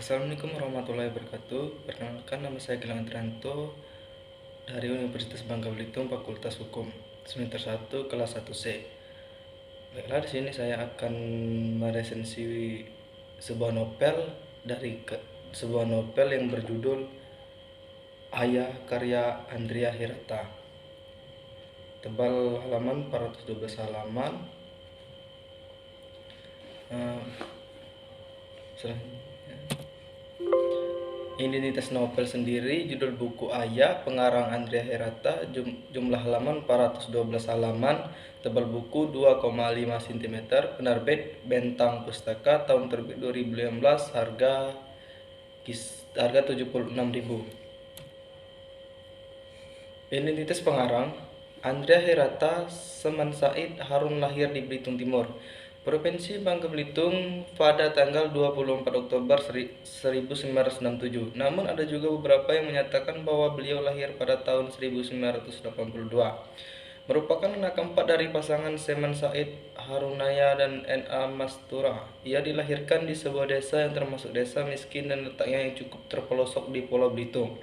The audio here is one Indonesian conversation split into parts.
Assalamualaikum warahmatullahi wabarakatuh. Perkenalkan, nama saya Gilang Trianto dari Universitas Bangka Belitung, Fakultas Hukum, semester 1 kelas 1C. Baiklah, di sini saya akan meresensi sebuah novel yang berjudul Ayah, karya Andrea Hirata. Tebal halaman 412 halaman. Identitas novel sendiri, judul buku Ayah, pengarang Andrea Hirata, jumlah halaman 412 halaman, tebal buku 2,5 cm, penerbit Bentang Pustaka, tahun terbit 2015, harga 76.000. Identitas pengarang Andrea Hirata Seman Said Harun lahir di Belitung Timur, Provinsi Bangka Belitung pada tanggal 24 Oktober 1967. Namun ada juga beberapa yang menyatakan bahwa beliau lahir pada tahun 1982. Merupakan anak keempat dari pasangan Seman Said Harunaya dan N.A. Mastura. Ia dilahirkan di sebuah desa yang termasuk desa miskin dan letaknya yang cukup terpelosok di Pulau Belitung.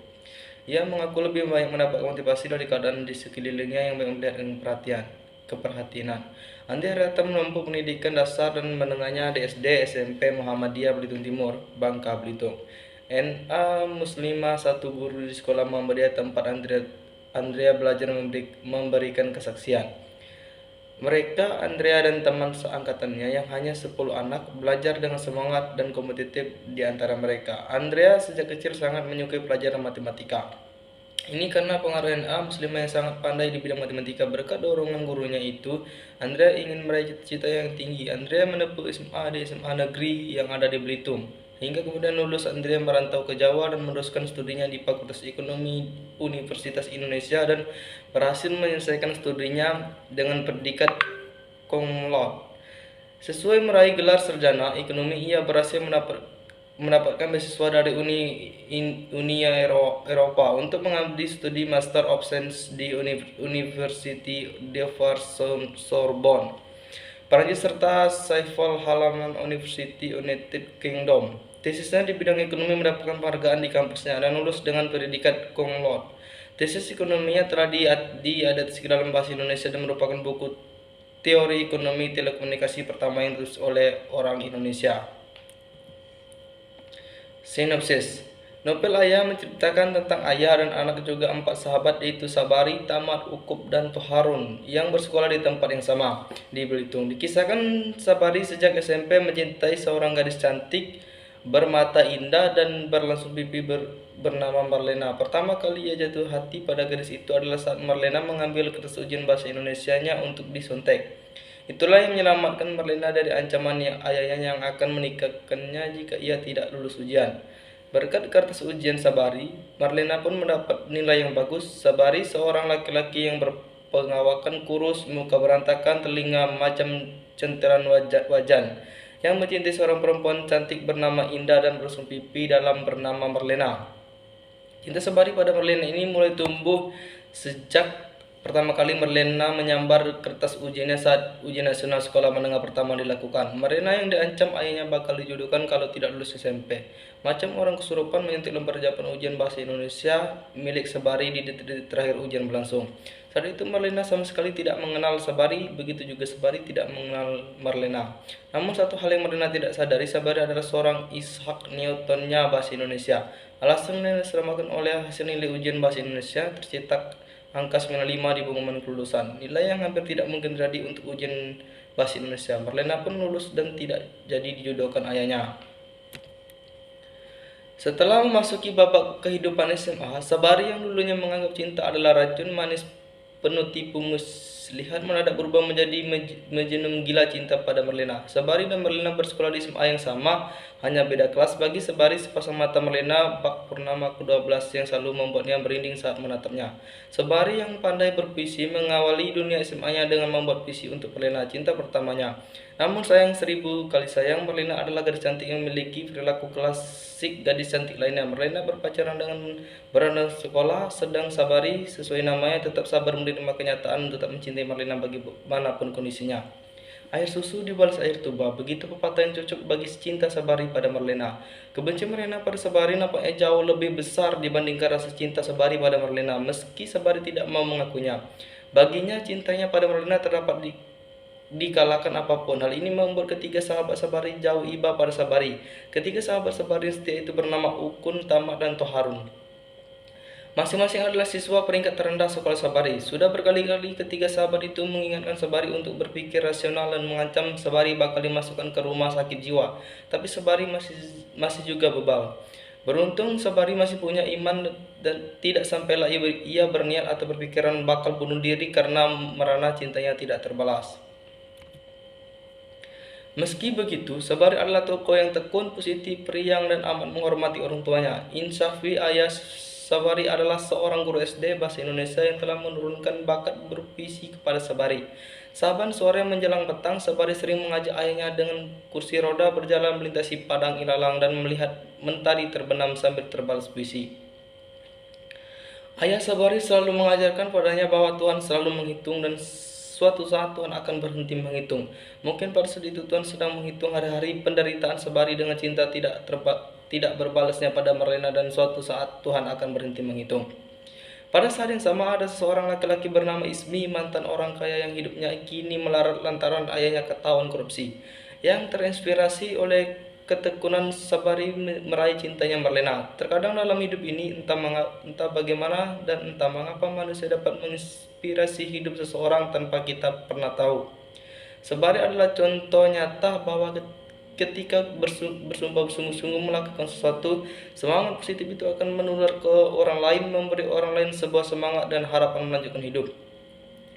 Ia mengaku lebih banyak mendapat motivasi dari keadaan di sekelilingnya yang banyak melihat dengan keperhatian. Andrea Hirata menempuh pendidikan dasar dan menengahnya di SD SMP Muhammadiyah Belitung Timur, Bangka Belitung. N.A. Muslimah, satu guru di sekolah Muhammadiyah tempat Andrea belajar memberikan kesaksian. Mereka, Andrea dan teman seangkatannya yang hanya 10 anak, belajar dengan semangat dan kompetitif di antara mereka. Andrea sejak kecil sangat menyukai pelajaran matematika. Ini karena pengaruh N.A. Muslimah yang sangat pandai di bidang matematika. Berkat dorongan gurunya itu, Andrea ingin meraih cita-cita yang tinggi. Andrea menempuh SMA di SMA negeri yang ada di Belitung. Hingga kemudian lulus, Andrea merantau ke Jawa dan meneruskan studinya di Fakultas Ekonomi Universitas Indonesia dan berhasil menyelesaikan studinya dengan predikat cum laude. Sesuai meraih gelar sarjana ekonomi, ia berhasil mendapatkan beasiswa dari Uni Eropa untuk mengambil studi Master of Science di University de Sorbonne, Prancis, serta Seyful Halaman University United Kingdom. Tesisnya di bidang ekonomi mendapatkan penghargaan di kampusnya dan lulus dengan predikat cum laude. Tesis ekonominya telah diadaptasi ke dalam bahasa Indonesia dan merupakan buku teori ekonomi telekomunikasi pertama yang ditulis oleh orang Indonesia. Sinopsis. Novel Ayah menceritakan tentang ayah dan anak juga 4 sahabat, yaitu Sabari, Tamat, Ukup, dan Toharun yang bersekolah di tempat yang sama di Belitung. Dikisahkan Sabari sejak SMP mencintai seorang gadis cantik, bermata indah, dan berlangsung pipi bernama Marlena. Pertama kali ia jatuh hati pada gadis itu adalah saat Marlena mengambil kertas ujian bahasa Indonesianya untuk disontek. Itulah yang menyelamatkan Marlena dari ancaman ayahnya yang akan menikahkannya jika ia tidak lulus ujian. Berkat kertas ujian Sabari, Marlena pun mendapat nilai yang bagus. Sabari seorang laki-laki yang berpengawakan kurus, muka berantakan, telinga macam centeran wajan, yang mencintai seorang perempuan cantik bernama Indah dan berusung pipi dalam bernama Marlena. Cinta Sabari pada Marlena ini mulai tumbuh sejak pertama kali Marlena menyambar kertas ujiannya saat ujian nasional sekolah menengah pertama dilakukan. Marlena yang diancam ayahnya bakal dijodohkan kalau tidak lulus SMP. Macam orang kesurupan menyentuh lembar jawaban ujian bahasa Indonesia milik Sabari di detik-detik terakhir ujian berlangsung. Saat itu Marlena sama sekali tidak mengenal Sabari, begitu juga Sabari tidak mengenal Marlena. Namun satu hal yang Marlena tidak sadari, Sabari adalah seorang Isaac Newtonnya bahasa Indonesia. Alasan Marlena diselamatkan oleh hasil nilai ujian bahasa Indonesia tercetak angka 95 di pengumuman kelulusan, nilai yang hampir tidak mungkin terjadi untuk ujian bahasa Indonesia. Marlena pun lulus dan tidak jadi dijodohkan ayahnya. Setelah memasuki babak kehidupan SMA, Sabari yang dulunya menganggap cinta adalah racun manis penuh tipu muslihat mendadak berubah menjadi majnun gila cinta pada Marlena. Sabari dan Marlena bersekolah di SMA yang sama, hanya beda kelas. Bagi Sabari, sepasang mata Marlena bak purnama ke-12 yang selalu membuatnya merinding saat menatapnya. Sabari yang pandai berpuisi mengawali dunia SMA-nya dengan membuat puisi untuk Marlena, cinta pertamanya. Namun sayang 1000 kali sayang, Marlena adalah gadis cantik yang memiliki perilaku klasik gadis cantik lainnya. Marlena berpacaran dengan berada sekolah, sedang Sabari sesuai namanya tetap sabar menerima kenyataan tetap mencintai Marlena bagaimanapun kondisinya. Air susu dibalas air tuba, begitu pepatah yang cocok bagi cinta Sabari pada Marlena. Kebencian Marlena pada Sabari nampaknya jauh lebih besar dibandingkan rasa cinta Sabari pada Marlena, meski Sabari tidak mau mengakuinya. Baginya, cintanya pada Marlena terdapat dikalahkan apapun. Hal ini membuat ketiga sahabat Sabari jauh iba pada Sabari. Ketiga sahabat Sabari setia itu bernama Ukun, Tama, dan Toharun. Masing-masing adalah siswa peringkat terendah sekolah Sabari. Sudah berkali-kali ketiga sahabat itu mengingatkan Sabari untuk berpikir rasional dan mengancam Sabari bakal dimasukkan ke rumah sakit jiwa. Tapi Sabari masih juga bebal. Beruntung Sabari masih punya iman dan tidak sampailah ia berniat atau berpikiran bakal bunuh diri karena merana cintanya tidak terbalas. Meski begitu, Sabari adalah tokoh yang tekun, positif, periang, dan amat menghormati orang tuanya. Insafwi, ayah Sabari adalah seorang guru SD bahasa Indonesia yang telah menurunkan bakat berpuisi kepada Sabari. Saban sore menjelang petang, Sabari sering mengajak ayahnya dengan kursi roda berjalan melintasi padang ilalang dan melihat mentari terbenam sambil terbalas puisi. Ayah Sabari selalu mengajarkan padanya bahwa Tuhan selalu menghitung dan suatu saat Tuhan akan berhenti menghitung. Mungkin pada saat itu Tuhan sedang menghitung hari-hari penderitaan Sabari dengan cinta tidak berbalasnya pada Marlena, dan suatu saat Tuhan akan berhenti menghitung. Pada saat yang sama ada seorang laki-laki bernama Ismi, mantan orang kaya yang hidupnya kini melarat lantaran ayahnya ketahuan korupsi. Yang terinspirasi oleh ketekunan Sabari meraih cintanya Marlena. Terkadang dalam hidup ini entah bagaimana dan entah mengapa manusia dapat menginspirasi hidup seseorang tanpa kita pernah tahu. Sabari adalah contoh nyata bahwa ketika bersumpah bersungguh-sungguh melakukan sesuatu, semangat positif itu akan menular ke orang lain, memberi orang lain sebuah semangat dan harapan melanjutkan hidup.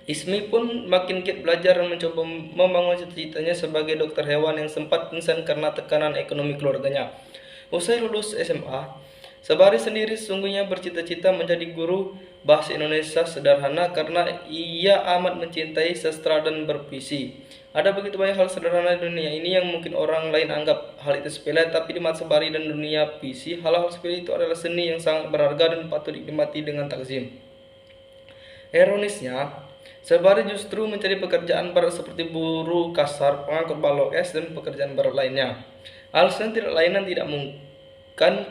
Ismi pun makin giat belajar dan mencoba membangun cita-citanya sebagai dokter hewan yang sempat pingsan karena tekanan ekonomi keluarganya. Usai lulus SMA, Sabari sendiri sesungguhnya bercita-cita menjadi guru bahasa Indonesia sederhana karena ia amat mencintai sastra dan berpuisi. Ada begitu banyak hal sederhana di dunia ini yang mungkin orang lain anggap hal itu sepele, tapi di mata Sabari dan dunia puisi, hal-hal sepele itu adalah seni yang sangat berharga dan patut dinikmati dengan takzim. Ironisnya, Sabari justru mencari pekerjaan berat seperti buruh kasar, pengangkut balok es, dan pekerjaan berat lainnya. Alasan tidak lain dan tidak mungkin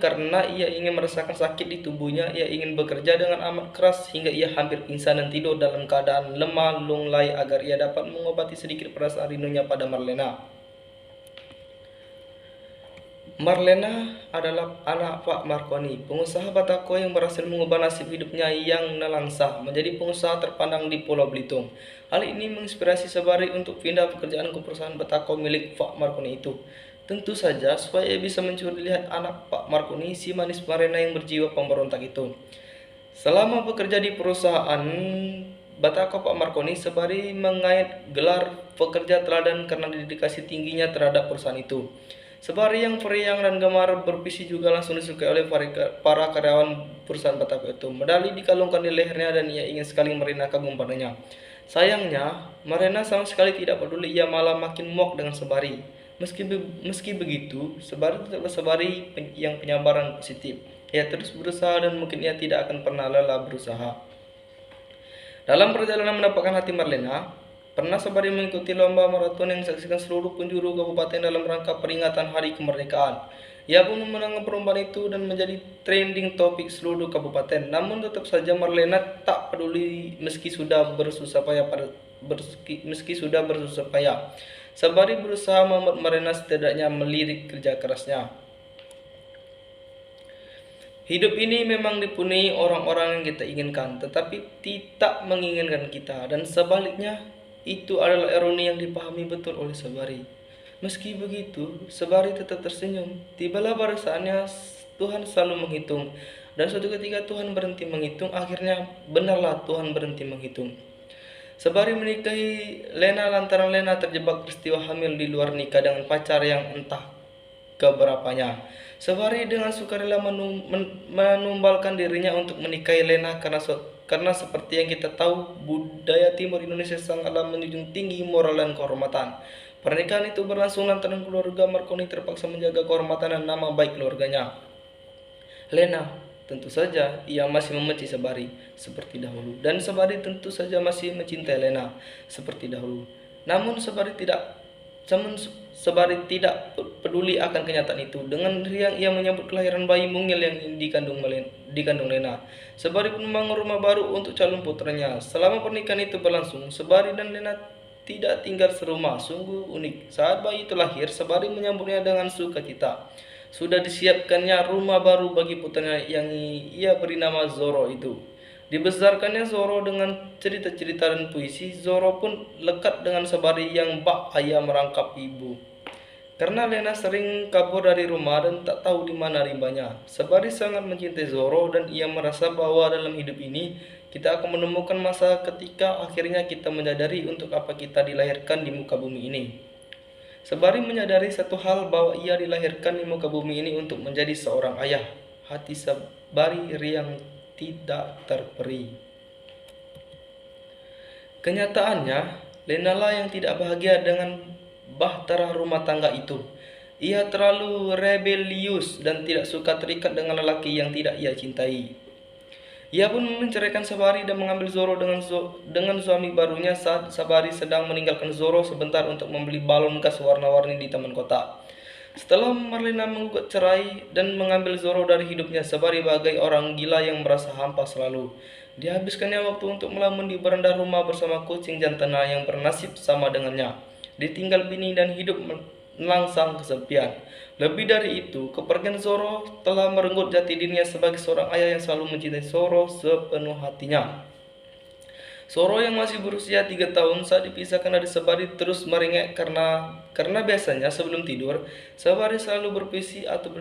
karena ia ingin merasakan sakit di tubuhnya. Ia ingin bekerja dengan amat keras hingga ia hampir pingsan dan tidur dalam keadaan lemah lunglai agar ia dapat mengobati sedikit perasaan rindunya pada Marlena. Marlena adalah anak Pak Marconi, pengusaha Batako yang berhasil mengubah nasib hidupnya yang nelangsa menjadi pengusaha terpandang di Pulau Belitung. Hal ini menginspirasi Sabari untuk pindah pekerjaan ke perusahaan Batako milik Pak Marconi itu. Tentu saja supaya ia bisa mencuri lihat anak Pak Marconi, si manis Marlena yang berjiwa pemberontak itu. Selama bekerja di perusahaan Batako Pak Marconi, Sabari mengait gelar pekerja teladan karena dedikasi tingginya terhadap perusahaan itu. Sabari yang periang dan gemar berpuisi juga langsung disukai oleh para karyawan perusahaan Batako itu. Medali dikalungkan di lehernya dan ia ingin sekali Marlena kagum padanya. Sayangnya, Marlena sama sekali tidak peduli, ia malah makin muak dengan Sabari. Meski begitu, Sabari tetaplah Sabari yang penyabar dan positif. Ia terus berusaha dan mungkin ia tidak akan pernah lelah berusaha. Dalam perjalanan mendapatkan hati Marlena, pernah Sabari mengikuti lomba maraton yang disaksikan seluruh penjuru kabupaten dalam rangka peringatan Hari Kemerdekaan. Ia pun memenangkan perlombaan itu dan menjadi trending topik seluruh kabupaten. Namun tetap saja Marlena tak peduli meski sudah bersusah payah. Sabari berusaha membuat Marlena setidaknya melirik kerja kerasnya. Hidup ini memang dipenuhi orang-orang yang kita inginkan, tetapi tidak menginginkan kita, dan sebaliknya. Itu adalah ironi yang dipahami betul oleh Sabari. Meski begitu, Sabari tetap tersenyum. Tibalah pada saatnya Tuhan selalu menghitung, dan suatu ketika Tuhan berhenti menghitung. Akhirnya benarlah Tuhan berhenti menghitung. Sabari menikahi Lena lantaran Lena terjebak peristiwa hamil di luar nikah dengan pacar yang entah keberapanya. Sabari dengan sukarela menumbalkan dirinya untuk menikahi Lena karena seperti yang kita tahu, budaya timur Indonesia sangatlah menjunjung tinggi moral dan kehormatan. Pernikahan itu berlangsung lantaran keluarga Marconi terpaksa menjaga kehormatan dan nama baik keluarganya. Lena, tentu saja ia masih membenci Sabari seperti dahulu, dan Sabari tentu saja masih mencintai Lena seperti dahulu. Namun Sabari tidak peduli akan kenyataan itu. Dengan riang ia menyambut kelahiran bayi mungil yang dikandung Lena. Sabari pun membangun rumah baru untuk calon putranya. Selama pernikahan itu berlangsung, Sabari dan Lena tidak tinggal serumah. Sungguh unik. Saat bayi itu lahir, Sabari menyambutnya dengan sukacita. Sudah disiapkannya rumah baru bagi putranya yang ia beri nama Zoro itu. Dibesarkannya Zoro dengan cerita-cerita dan puisi. Zoro pun lekat dengan Sabari yang bak ayah merangkap ibu. Karena Lena sering kabur dari rumah dan tak tahu di mana rimbanya. Sabari sangat mencintai Zoro dan ia merasa bahwa dalam hidup ini kita akan menemukan masa ketika akhirnya kita menyadari untuk apa kita dilahirkan di muka bumi ini. Sabari menyadari satu hal, bahwa ia dilahirkan di muka bumi ini untuk menjadi seorang ayah. Hati Sabari riang tidak terperi. Kenyataannya, Lena lah yang tidak bahagia dengan bahtera rumah tangga itu. Ia terlalu rebelius dan tidak suka terikat dengan lelaki yang tidak ia cintai. Ia pun menceraikan Sabari dan mengambil Zoro dengan suami barunya saat Sabari sedang meninggalkan Zoro sebentar untuk membeli balon gas warna-warni di taman kota. Setelah Marlena menggugat cerai dan mengambil Zoro dari hidupnya, Sabari bagai orang gila yang merasa hampa selalu. Dihabiskannya waktu untuk melamun di beranda rumah bersama kucing jantannya yang bernasib sama dengannya. Ditinggal bini dan hidup melangsang kesepian. Lebih dari itu, kepergian Zoro telah merenggut jati dirinya sebagai seorang ayah yang selalu mencintai Zoro sepenuh hatinya. Zoro yang masih berusia 3 tahun saat dipisahkan dari Sabari terus merengek karena biasanya sebelum tidur, Sabari selalu berpuisi atau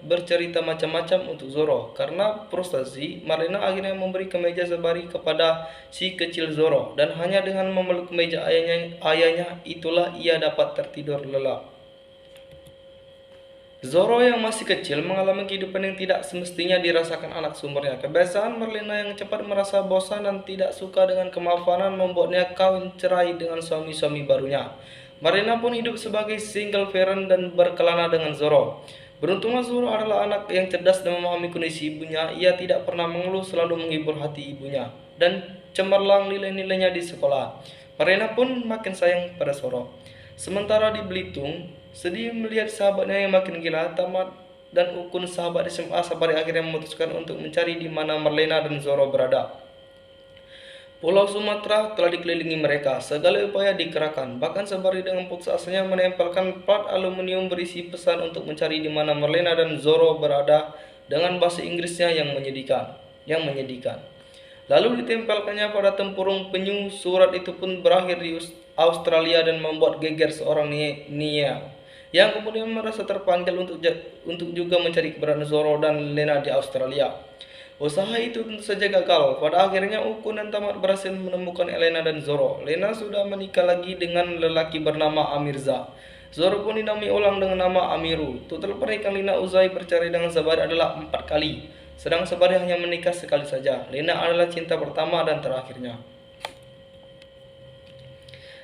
bercerita macam-macam untuk Zoro. Karena frustasi, Marlena akhirnya memberi kemeja Sabari kepada si kecil Zoro, dan hanya dengan memeluk kemeja ayahnya itulah ia dapat tertidur lelap. Zoro yang masih kecil mengalami kehidupan yang tidak semestinya dirasakan anak sumbernya. Kebiasaan Marlena yang cepat merasa bosan dan tidak suka dengan kemapanan membuatnya kawin cerai dengan suami-suami barunya. Marlena pun hidup sebagai single parent dan berkelana dengan Zoro. Beruntunglah Zoro adalah anak yang cerdas dan memahami kondisi ibunya. Ia tidak pernah mengeluh, selalu menghibur hati ibunya dan cemerlang nilai-nilainya di sekolah. Marlena pun makin sayang pada Zoro. Sementara di Belitung, sedih melihat sahabatnya yang makin gila, Tamat dan Ukun sahabat SMA, Sabari akhirnya memutuskan untuk mencari di mana Marlena dan Zoro berada. Pulau Sumatera telah dikelilingi mereka, segala upaya dikerahkan. Bahkan Sabari dengan putus asanya menempelkan plat aluminium berisi pesan untuk mencari di mana Marlena dan Zoro berada dengan bahasa Inggrisnya yang menyedihkan. Lalu ditempelkannya pada tempurung penyu. Surat itu pun berakhir di Australia dan membuat geger seorang Nia yang kemudian merasa terpanggil untuk juga mencari keberadaan Zoro dan Lena di Australia. Usaha itu tentu saja gagal. Pada akhirnya Ukun dan Tamat berhasil menemukan Elena dan Zoro. Lena sudah menikah lagi dengan lelaki bernama Amirza. Zoro pun dinamai ulang dengan nama Amiru. Total pernikahan Lena usai bercerai dengan Sabari adalah 4 kali. Sedang Sabari hanya menikah sekali saja. Lena adalah cinta pertama dan terakhirnya.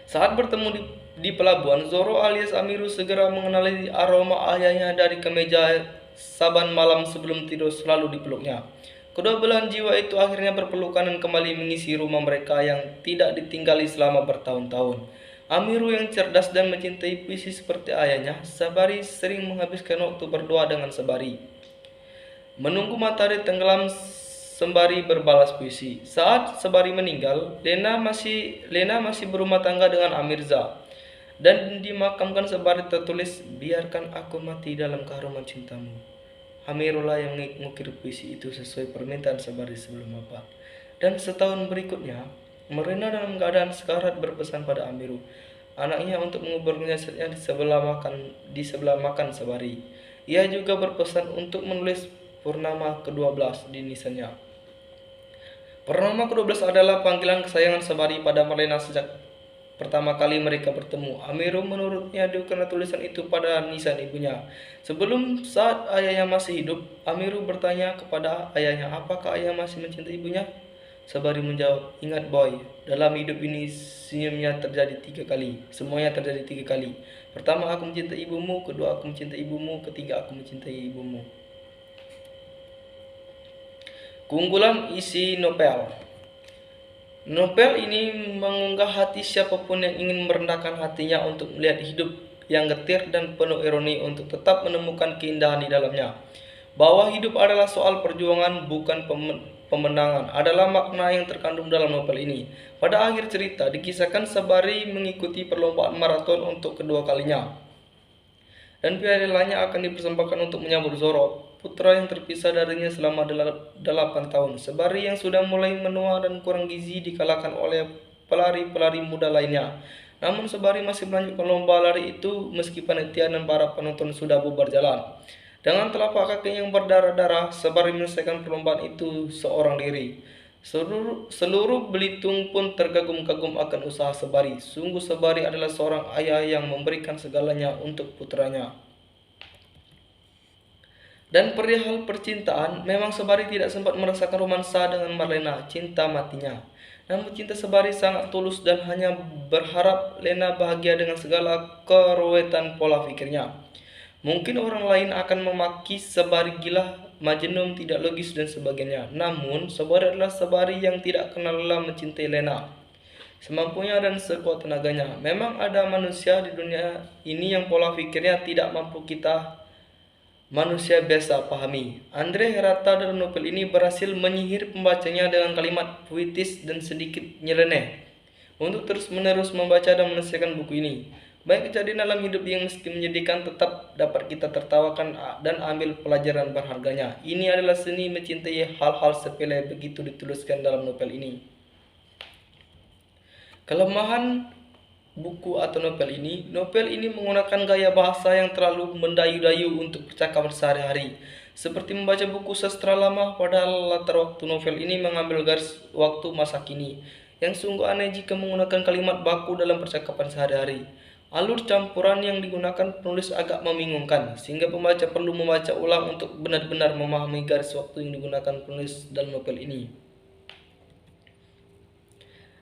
Saat bertemu di pelabuhan, Zoro alias Amiru segera mengenali aroma ayahnya dari kemeja saban malam sebelum tidur selalu dipeluknya. Kedua belahan jiwa itu akhirnya berpelukan dan kembali mengisi rumah mereka yang tidak ditinggali selama bertahun-tahun. Amiru yang cerdas dan mencintai puisi seperti ayahnya, Sabari sering menghabiskan waktu berdoa dengan Sabari. Menunggu matahari tenggelam sembari berbalas puisi. Saat Sabari meninggal, Lena masih berumah tangga dengan Amirza. Dan dimakamkan Sabari tertulis, biarkan aku mati dalam keharuman cintamu. Amirullah yang mengukir puisi itu sesuai permintaan Sabari sebelum wafat. Dan setahun berikutnya, Marlena dalam keadaan sekarat berpesan pada Amiru, anaknya, untuk menguburnya di sebelah makan Sabari. Ia juga berpesan untuk menulis Purnama ke-12 di nisannya. Purnama ke-12 adalah panggilan kesayangan Sabari pada Marlena sejak pertama kali mereka bertemu. Amiru menurutnya karena tulisan itu pada nisan ibunya. Saat ayahnya masih hidup, Amiru bertanya kepada ayahnya, apakah ayah masih mencintai ibunya? Sabari menjawab, ingat boy, dalam hidup ini semuanya terjadi 3 kali. Pertama, aku mencintai ibumu. Kedua, aku mencintai ibumu. Ketiga, aku mencintai ibumu. Keunggulan isi novel. Novel ini mengunggah hati siapapun yang ingin merendahkan hatinya untuk melihat hidup yang getir dan penuh ironi untuk tetap menemukan keindahan di dalamnya. Bahwa hidup adalah soal perjuangan, bukan pemenangan, adalah makna yang terkandung dalam novel ini. Pada akhir cerita, dikisahkan Sabari mengikuti perlombaan maraton untuk kedua kalinya. Dan pialanya akan dipersembahkan untuk menyambut Zoro, putra yang terpisah darinya selama 8 tahun. Sabari yang sudah mulai menua dan kurang gizi dikalahkan oleh pelari-pelari muda lainnya. Namun Sabari masih melanjutkan lomba lari itu meski panitia dan para penonton sudah bubar jalan. Dengan telapak kaki yang berdarah-darah, Sabari menyelesaikan perlombaan itu seorang diri. Seluruh Belitung pun terkagum-kagum akan usaha Sabari. Sungguh Sabari adalah seorang ayah yang memberikan segalanya untuk putranya. Dan perihal percintaan, memang Sabari tidak sempat merasakan romansa dengan Marlena, cinta matinya. Namun cinta Sabari sangat tulus dan hanya berharap Lena bahagia dengan segala keruwetan pola pikirnya. Mungkin orang lain akan memaki Sabari gila, Majnun, tidak logis dan sebagainya. Namun, Sabari adalah Sabari yang tidak kenal lelah mencintai Lena. Semampunya dan sekuat tenaganya. Memang ada manusia di dunia ini yang pola pikirnya tidak mampu kita manusia biasa pahami. Andre Hirata dalam novel ini berhasil menyihir pembacanya dengan kalimat puitis dan sedikit nyeleneh untuk terus-menerus membaca dan menyelesaikan buku ini. Baik kejadian dalam hidup yang meski menyedihkan tetap dapat kita tertawakan dan ambil pelajaran berharganya. Ini adalah seni mencintai hal-hal sepele begitu dituliskan dalam novel ini. Kelemahan buku atau novel ini menggunakan gaya bahasa yang terlalu mendayu-dayu untuk percakapan sehari-hari. Seperti membaca buku sastra lama, padahal latar waktu novel ini mengambil garis waktu masa kini. Yang sungguh aneh jika menggunakan kalimat baku dalam percakapan sehari-hari. Alur campuran yang digunakan penulis agak membingungkan, sehingga pembaca perlu membaca ulang untuk benar-benar memahami garis waktu yang digunakan penulis dalam novel ini.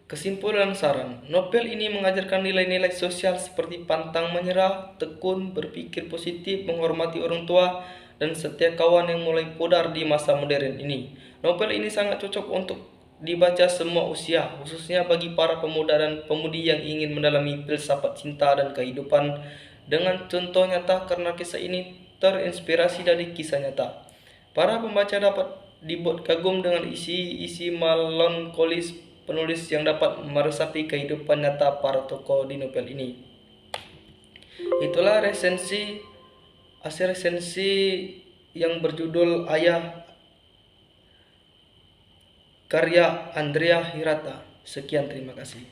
Kesimpulan saran, novel ini mengajarkan nilai-nilai sosial seperti pantang menyerah, tekun, berpikir positif, menghormati orang tua, dan setia kawan yang mulai pudar di masa modern ini. Novel ini sangat cocok untuk dibaca semua usia, khususnya bagi para pemuda dan pemudi yang ingin mendalami filsafat cinta dan kehidupan dengan contoh nyata karena kisah ini terinspirasi dari kisah nyata. Para pembaca dapat dibuat kagum dengan isi melankolis penulis yang dapat meresapi kehidupan nyata para tokoh di novel ini. Itulah hasil resensi yang berjudul Ayah karya Andrea Hirata. Sekian, terima kasih.